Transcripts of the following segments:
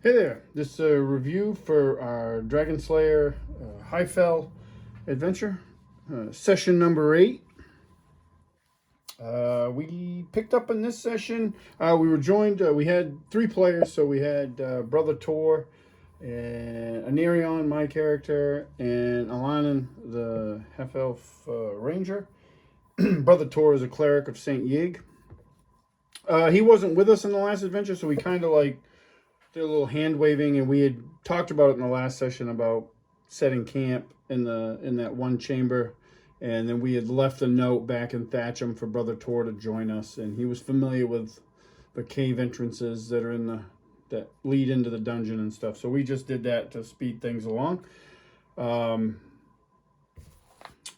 Hey there, this review for our Dragonslayer Highfell adventure, session number 8. We picked up in this session, we were joined, we had 3 players, so we had Brother Tor, and Anerion, my character, and Alanin, the half-elf ranger. Brother Tor is a cleric of St. Yig. He wasn't with us in the last adventure, so we kind of like did a little hand waving, and we had talked about it in the last session about setting camp in that one chamber, and then we had left a note back in Thatcham for Brother Tor to join us, and he was familiar with the cave entrances that are that lead into the dungeon and stuff. So we just did that to speed things along.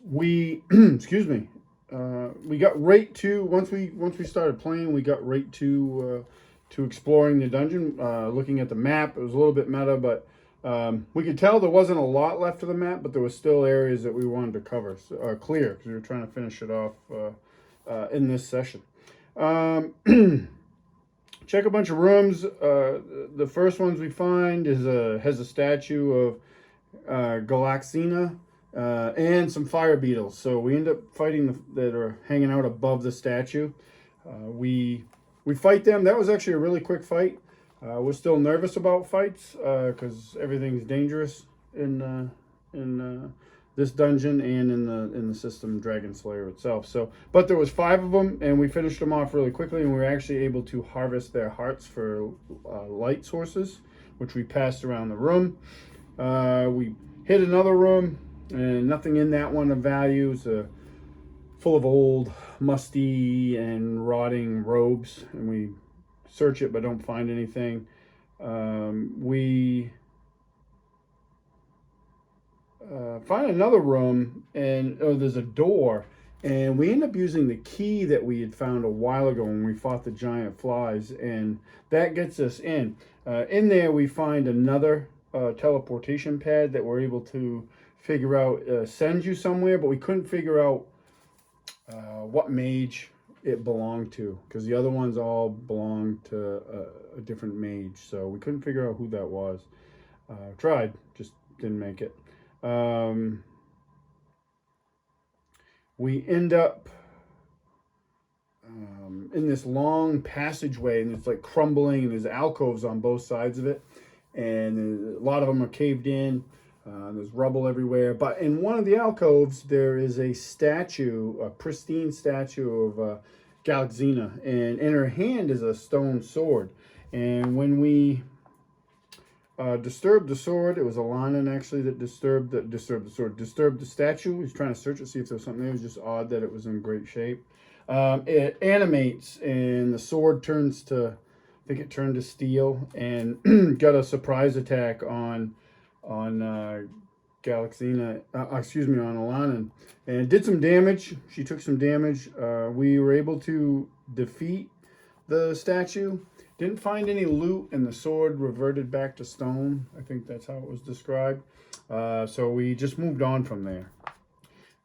We excuse me. We got right to once we started playing, we got right to exploring the dungeon, looking at the map. It was a little bit meta, but we could tell there wasn't a lot left of the map, but there was still areas that we wanted to cover, clear, because we were trying to finish it off in this session. Check a bunch of rooms. The first ones we find has a statue of Galaxina and some fire beetles. So we end up fighting that are hanging out above the statue. We fight them. That was actually a really quick fight. We're still nervous about fights because everything's dangerous in this dungeon and in the system Dragonslayer itself. So, but there was 5 of them, and we finished them off really quickly, and we were actually able to harvest their hearts for light sources, which we passed around the room. We hit another room, and nothing in that one of value. It's full of old, musty, and rotting robes, and we search it but don't find anything. We find another room, and there's a door, and we end up using the key that we had found a while ago when we fought the giant flies, and that gets us in. In there we find another teleportation pad that we're able to figure out sends you somewhere, but we couldn't figure out what mage it belonged to, because the other ones all belonged to a different mage, so we couldn't figure out who that was. Tried, just didn't make it. We end up in this long passageway, and it's like crumbling, and there's alcoves on both sides of it, and a lot of them are caved in. There's rubble everywhere, but in one of the alcoves there is a statue, a pristine statue of Galaxina, and in her hand is a stone sword. And when we disturbed the sword, it was Alanin actually that disturbed the statue. He was trying to search it, see if there was something there. It was just odd that it was in great shape. It animates, and the sword turns to, I think it turned to steel, and got a surprise attack on Galaxina, excuse me, on Alanin, and it did some damage. She took some damage. We were able to defeat the statue. Didn't find any loot, and the sword reverted back to stone. I think that's how it was described. So we just moved on from there.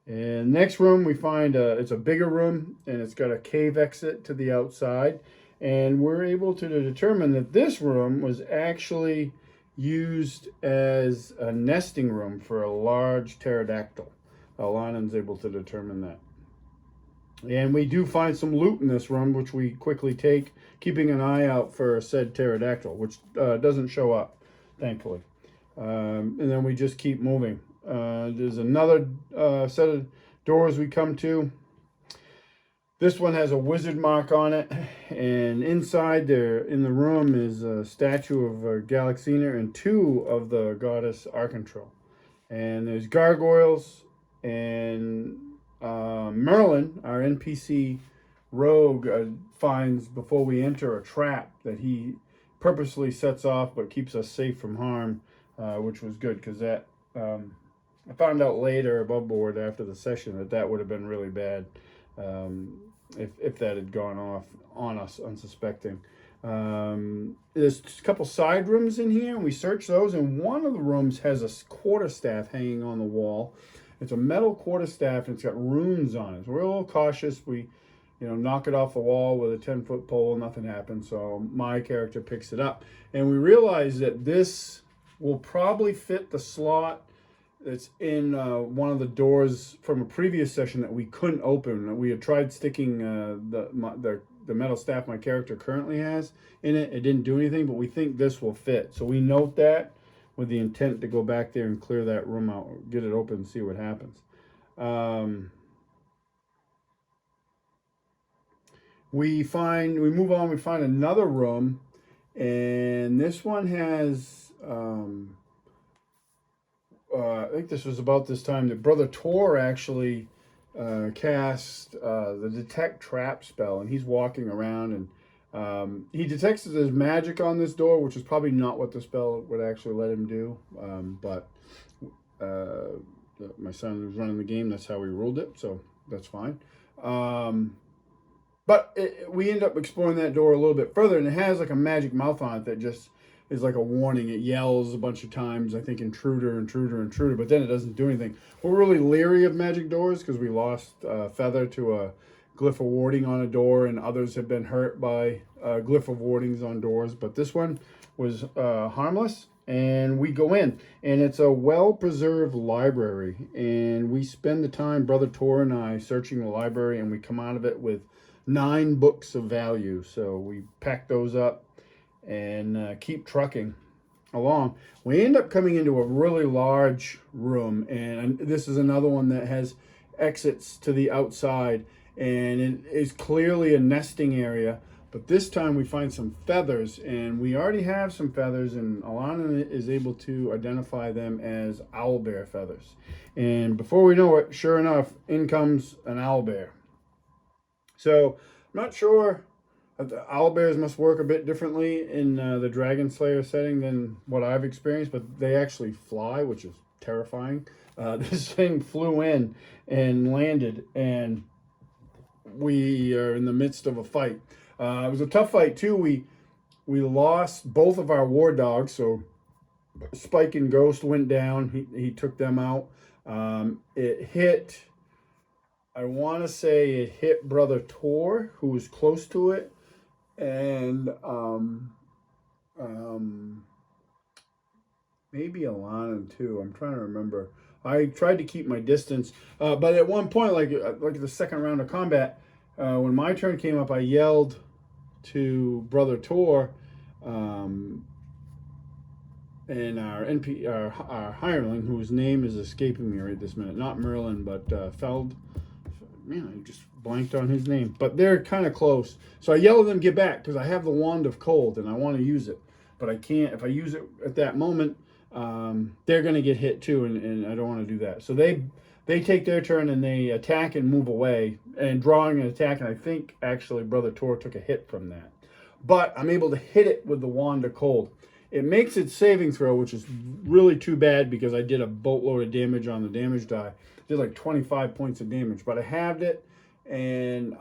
And next room we find it's a bigger room, and it's got a cave exit to the outside, and we're able to determine that this room was actually used as a nesting room for a large pterodactyl. Alanin's able to determine that. And we do find some loot in this room, which we quickly take, keeping an eye out for said pterodactyl, which doesn't show up, thankfully. And then we just keep moving. There's another set of doors we come to. This one has a wizard mark on it, and inside there in the room is a statue of Galaxina and 2 of the goddess Arcantral. And there's gargoyles, and Merlin, our NPC rogue, finds before we enter a trap that he purposely sets off but keeps us safe from harm, which was good, because that I found out later above board after the session that would have been really bad. If that had gone off on us unsuspecting. There's a couple side rooms in here, and we searched those, and one of the rooms has a quarterstaff hanging on the wall. It's a metal quarterstaff, and it's got runes on it. So we're a little cautious. We you know, knock it off the wall with a 10-foot pole, nothing happens. So my character picks it up. And we realize that this will probably fit the slot that's in one of the doors from a previous session that we couldn't open. We had tried sticking the metal staff my character currently has in it. It didn't do anything, but we think this will fit. So we note that with the intent to go back there and clear that room out, get it open and see what happens. We move on, we find another room, and this one has, I think this was about this time that Brother Tor actually cast the Detect Trap spell, and he's walking around, and he detects that there's magic on this door, which is probably not what the spell would actually let him do, but my son was running the game, that's how we ruled it, so that's fine. But we end up exploring that door a little bit further, and it has like a magic mouth on it that just is like a warning. It yells a bunch of times, I think, intruder, intruder, intruder, but then it doesn't do anything. We're really leery of magic doors because we lost Feather to a glyph of warding on a door, and others have been hurt by glyph of wardings on doors, but this one was harmless. And we go in, and it's a well-preserved library, and we spend the time, Brother Tor and I, searching the library, and we come out of it with 9 books of value. So we pack those up and keep trucking along. We end up coming into a really large room, and this is another one that has exits to the outside, and it is clearly a nesting area. But this time we find some feathers, and we already have some feathers, and Alana is able to identify them as owlbear feathers. And before we know it, sure enough, in comes an owlbear. So I'm not sure, the owlbears must work a bit differently in the Dragonslayer setting than what I've experienced, but they actually fly, which is terrifying. This thing flew in and landed, and we are in the midst of a fight. It was a tough fight too. We lost both of our war dogs, so Spike and Ghost went down. He took them out. It hit, I want to say it hit Brother Tor, who was close to it, and maybe Alana too. I'm trying to remember. I tried to keep my distance, but at one point, like the second round of combat, when my turn came up, I yelled to Brother Tor, and our hireling, whose name is escaping me right this minute, not Merlin, but Feld. Man, I just blanked on his name, but they're kind of close. So I yell at them, get back, because I have the Wand of Cold and I want to use it, but I can't. If I use it at that moment, they're going to get hit too, and I don't want to do that. So they take their turn and they attack and move away, and drawing an attack, and I think actually Brother Tor took a hit from that. But I'm able to hit it with the Wand of Cold. It makes its saving throw, which is really too bad because I did a boatload of damage on the damage die. Did like 25 points of damage, but I halved it and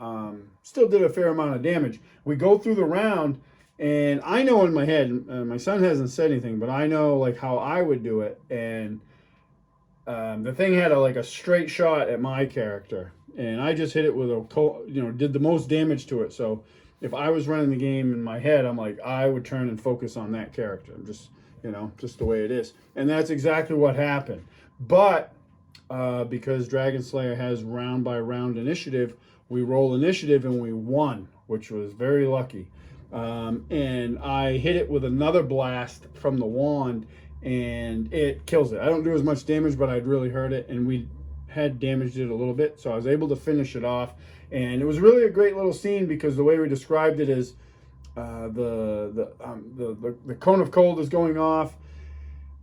still did a fair amount of damage. We go through the round, and I know in my head, my son hasn't said anything, but I know like how I would do it, and the thing had a straight shot at my character, and I just hit it with did the most damage to it. So if I was running the game in my head, I'm like, I would turn and focus on that character. Just the way it is. And that's exactly what happened. But because Dragonslayer has round by round initiative, we roll initiative and we won, which was very lucky. And I hit it with another blast from the wand, and it kills it. I don't do as much damage, but I'd really hurt it, and we had damaged it a little bit, so I was able to finish it off. And it was really a great little scene because the way we described it is the cone of cold is going off,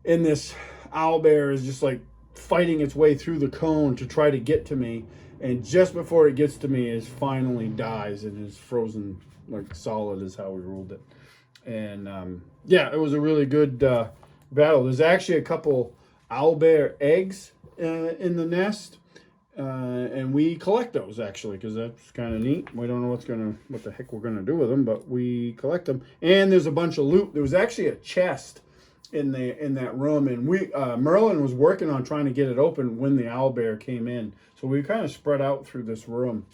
and this owlbear is just like fighting its way through the cone to try to get to me, and just before it gets to me, it finally dies and is frozen like solid, is how we ruled it. And yeah, it was a really good battle. There's actually a couple owlbear eggs in the nest, and we collect those actually because that's kind of neat. We don't know what the heck we're gonna do with them, but we collect them. And there's a bunch of loot. There was actually a chest in that room, and Merlin was working on trying to get it open when the owlbear came in. So we kind of spread out through this room.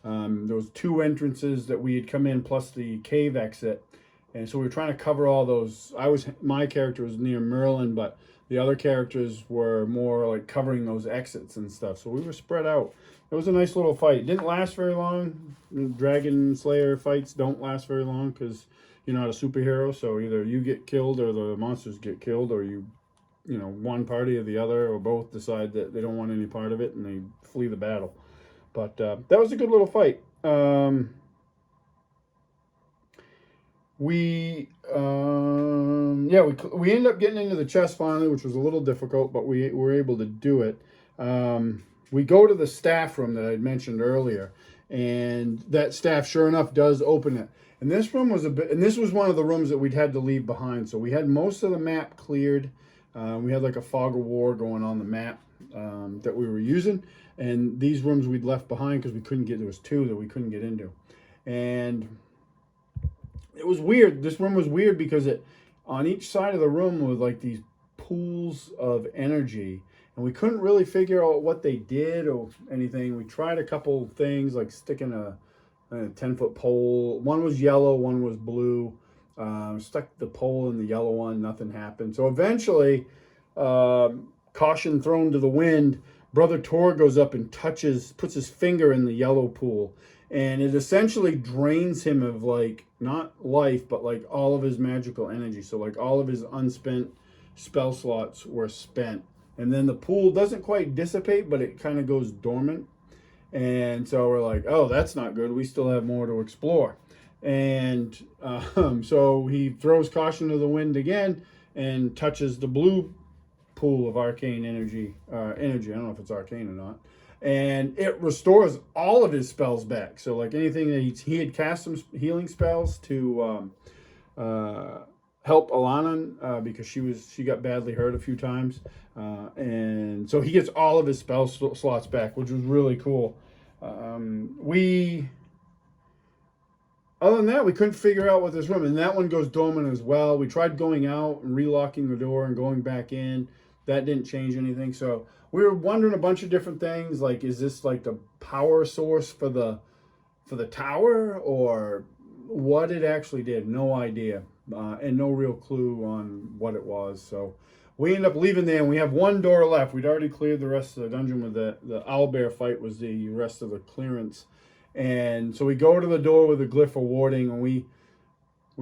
There was 2 entrances that we had come in plus the cave exit. And so we were trying to cover all those. My character was near Merlin, but the other characters were more like covering those exits and stuff. So we were spread out. It was a nice little fight. It didn't last very long. Dragonslayer fights don't last very long because you're not a superhero. So either you get killed or the monsters get killed, or one party or the other or both decide that they don't want any part of it and they flee the battle. But that was a good little fight. We ended up getting into the chest finally, which was a little difficult, but we were able to do it. We go to the staff room that I had mentioned earlier, and that staff, sure enough, does open it. And this room was and this was one of the rooms that we'd had to leave behind. So we had most of the map cleared. We had like a fog of war going on the map that we were using. And these rooms we'd left behind because there was 2 that we couldn't get into. And it was weird. This room was weird because on each side of the room was like these pools of energy. And we couldn't really figure out what they did or anything. We tried a couple things like sticking a 10-foot pole. One was yellow, one was blue. Stuck the pole in the yellow one, nothing happened. So eventually, caution thrown to the wind, Brother Tor goes up and puts his finger in the yellow pool. And it essentially drains him of like, not life, but like all of his magical energy. So like all of his unspent spell slots were spent. And then the pool doesn't quite dissipate, but it kind of goes dormant. And so we're like, oh, that's not good. We still have more to explore. And so he throws caution to the wind again and touches the blue pool of arcane energy. I don't know if it's arcane or not. And it restores all of his spells back. So like anything that he had cast some healing spells to help Alana because she got badly hurt a few times. And so he gets all of his spell slots back, which was really cool. Other than that, we couldn't figure out what this room, and that one goes dormant as well. We tried going out and relocking the door and going back in. That didn't change anything. So we were wondering a bunch of different things, like is this like the power source for the tower, or what it actually did? No idea, and no real clue on what it was. So we ended up leaving there, and we have 1 door left. We'd already cleared the rest of the dungeon with the owlbear fight was the rest of the clearance. And so we go to the door with the glyph of warding, and we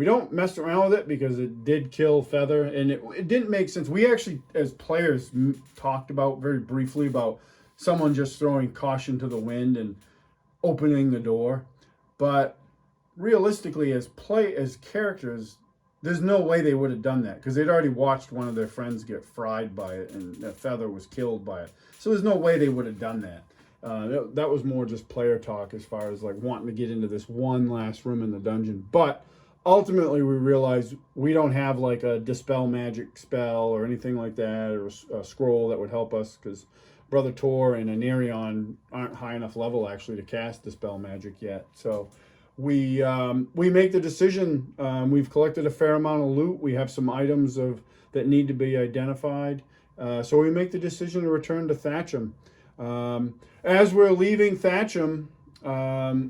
don't mess around with it because it did kill Feather, and it didn't make sense. We actually, as players, talked about very briefly about someone just throwing caution to the wind and opening the door. But realistically, as characters, there's no way they would have done that because they'd already watched one of their friends get fried by it, and that Feather was killed by it. So there's no way they would have done that. That was more just player talk as far as like wanting to get into this one last room in the dungeon. But ultimately we realized we don't have like a dispel magic spell or anything like that, or a scroll that would help us because Brother Tor and Anarion aren't high enough level actually to cast dispel magic yet. So we make the decision. We've collected a fair amount of loot. We have some items that need to be identified. So we make the decision to return to Thatcham. As we're leaving Thatcham,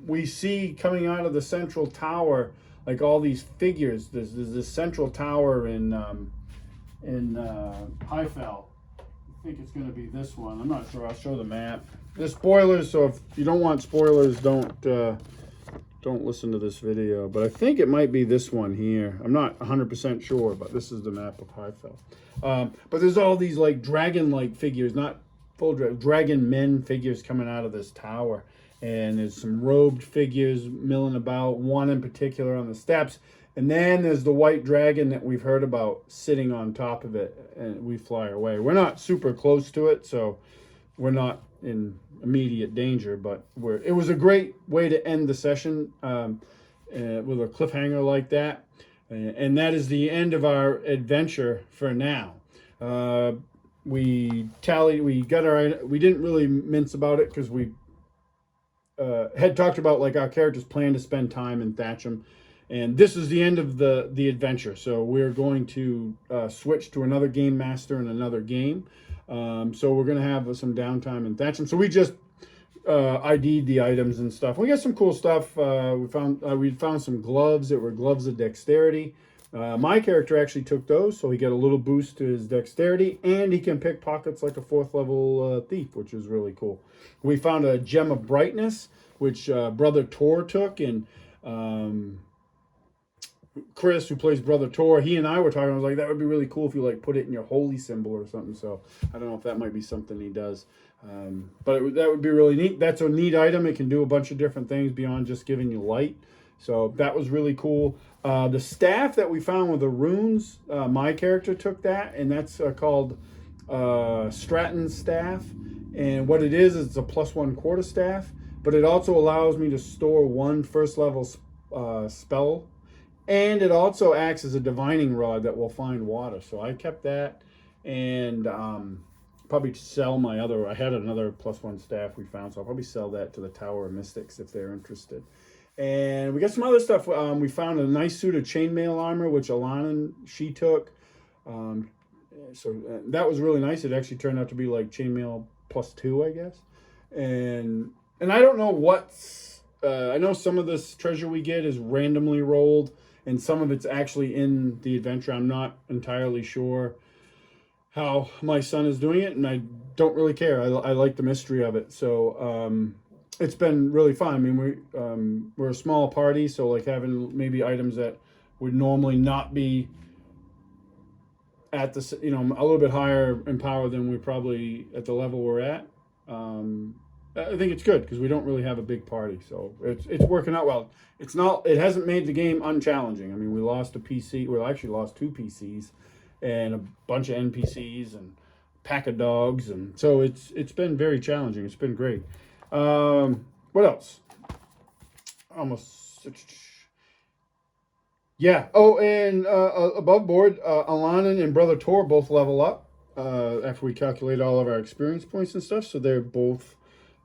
we see coming out of the central tower like all these figures. There's this central tower in Highfell. I think it's going to be this one. I'm not sure. I'll show the map. There's spoilers, so if you don't want spoilers, don't listen to this video. But I think it might be this one here. I'm not 100% sure, but this is the map of Highfell. But there's all these like dragon-like figures, not full dragon men figures coming out of this tower, and there's some robed figures milling about, one in particular on the steps, and then there's the white dragon that we've heard about sitting on top of it, and we fly away. We're not super close to it, so we're not in immediate danger, but it was a great way to end the session with a cliffhanger like that, and that is the end of our adventure for now. We didn't really mince about it because we had talked about like our characters plan to spend time in Thatcham, and this is the end of the adventure. So we're going to switch to another game master and another game. So we're going to have some downtime in Thatcham. So we just ID'd the items and stuff. We got some cool stuff. We found some gloves that were gloves of dexterity. My character actually took those, so he got a little boost to his dexterity, and he can pick pockets like a 4th level thief, which is really cool. We found a gem of brightness, which Brother Tor took, and Chris, who plays Brother Tor, he and I were talking. I was like, that would be really cool if you like put it in your holy symbol or something. So I don't know if that might be something he does. But that would be really neat. That's a neat item. It can do a bunch of different things beyond just giving you light. So that was really cool. The staff that we found with the runes, my character took that, and that's called Stratton's staff. And what it is it's a +1 quarterstaff, but it also allows me to store 1 first level spell, and it also acts as a divining rod that will find water. So I kept that, and probably sell my other. I had another +1 staff we found, so I'll probably sell that to the Tower of Mystics if they're interested. And we got some other stuff. We found a nice suit of chainmail armor, which Alana, she took. So that was really nice. It actually turned out to be like chainmail +2, I guess. And I don't know what's... I know some of this treasure we get is randomly rolled, and some of it's actually in the adventure. I'm not entirely sure how my son is doing it, and I don't really care. I like the mystery of it. So... it's been really fun. I mean, we're a small party, so like having maybe items that would normally not be at the, you know, a little bit higher in power than we probably at the level we're at. I think it's good because we don't really have a big party, so it's working out well. It's not. It hasn't made the game unchallenging. I mean, we lost a PC. We actually lost 2 PCs and a bunch of NPCs and a pack of dogs, and so it's been very challenging. It's been great. What else? Yeah. Oh, and above board, Alanin and Brother Tor both level up after we calculate all of our experience points and stuff. So they're both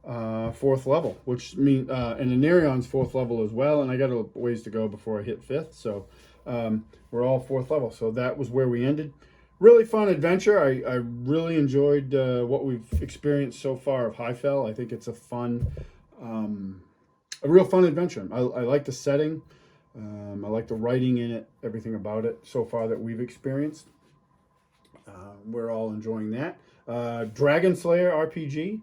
4th level, which means and Anarion's 4th level as well. And I got a ways to go before I hit 5th. So we're all 4th level. So that was where we ended. Really fun adventure. I really enjoyed what we've experienced so far of Highfell. I think it's a fun, a real fun adventure. I like the setting. I like the writing in it, everything about it so far that we've experienced. We're all enjoying that. Dragonslayer RPG.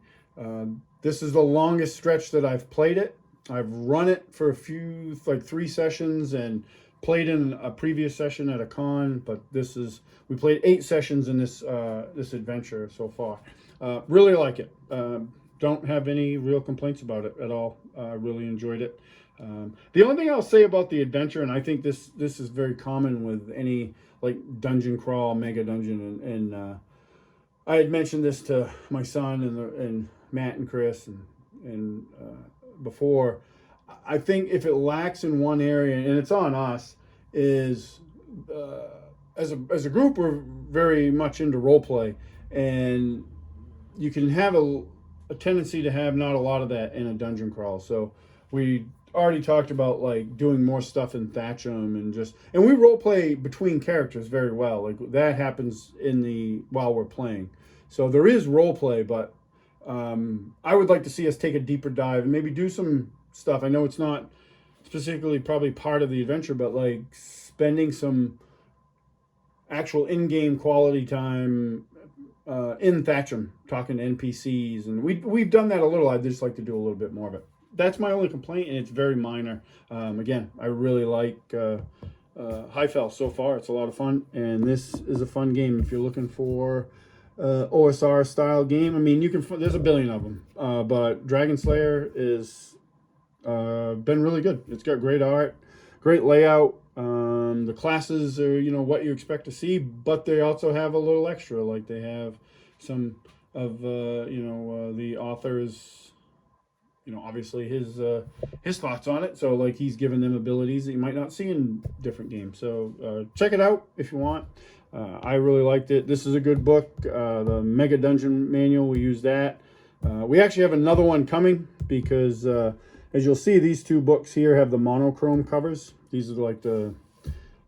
This is the longest stretch that I've played it. I've run it for a few, like 3 sessions, and played in a previous session at a con, but we played 8 sessions in this this adventure so far. Really like it. Don't have any real complaints about it at all. Really enjoyed it. The only thing I'll say about the adventure, and I think this is very common with any like dungeon crawl, mega dungeon, and I had mentioned this to my son and Matt and Chris and before. I think if it lacks in one area, and it's on us, is as a group we're very much into role play, and you can have a tendency to have not a lot of that in a dungeon crawl. So we already talked about like doing more stuff in Thatcham and we role play between characters very well. Like that happens while we're playing. So there is role play, but I would like to see us take a deeper dive and maybe do some stuff. I know it's not specifically probably part of the adventure, but like spending some actual in-game quality time in Thatcham talking to NPCs, and we've done that a little. I'd just like to do a little bit more of it. That's my only complaint, and it's very minor. Again, I really like Highfell so far. It's a lot of fun, and this is a fun game if you're looking for OSR style game. I mean, there's a billion of them, but Dragonslayer is been really good. It's got great art, great layout. The classes are, what you expect to see, but they also have a little extra. Like they have some of, the author's, obviously his thoughts on it. So like he's given them abilities that you might not see in different games. So check it out if you want. I really liked it. This is a good book. The Mega Dungeon Manual, we use that. We actually have another one coming because as you'll see, these 2 books here have the monochrome covers. These are like the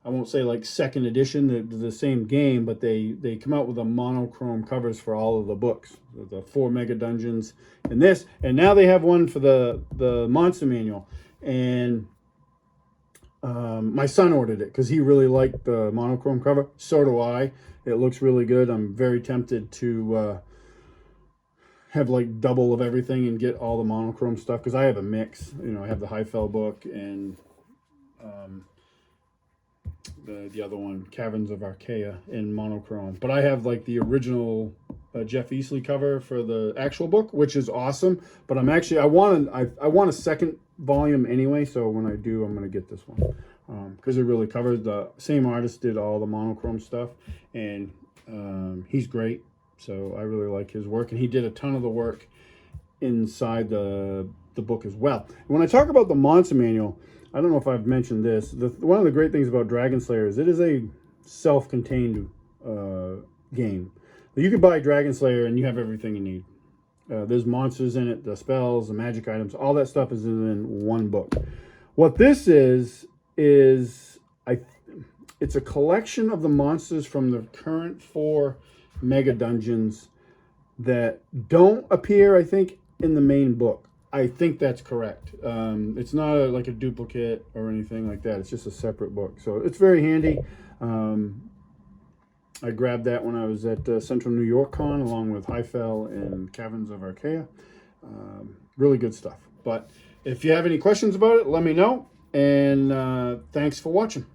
I won't say like second edition, the same game, but they come out with a monochrome covers for all of the books, the 4 mega dungeons and this, and now they have one for the monster manual. And my son ordered it because he really liked the monochrome cover. So do I. It looks really good. I'm very tempted to have like double of everything and get all the monochrome stuff, because I have a mix. You know, I have the Highfell book and the other one, Caverns of Archaea, in monochrome. But I have like the original Jeff Easley cover for the actual book, which is awesome. But I'm actually, I want a second volume anyway, so when I do, I'm going to get this one. Because it really covers, the same artist did all the monochrome stuff, and he's great. So I really like his work, and he did a ton of the work inside the book as well. When I talk about the monster manual, I don't know if I've mentioned this. One of the great things about Dragonslayer is it is a self-contained game. You can buy Dragonslayer and you have everything you need. There's monsters in it, the spells, the magic items, all that stuff is in one book. What this is it's a collection of the monsters from the current 4 mega dungeons that don't appear, I think, in the main book. I think that's correct. It's not like a duplicate or anything like that. It's just a separate book. So it's very handy. I grabbed that when I was at Central New York Con, along with Highfell and Caverns of Archaea. Really good stuff. But if you have any questions about it, let me know. And thanks for watching.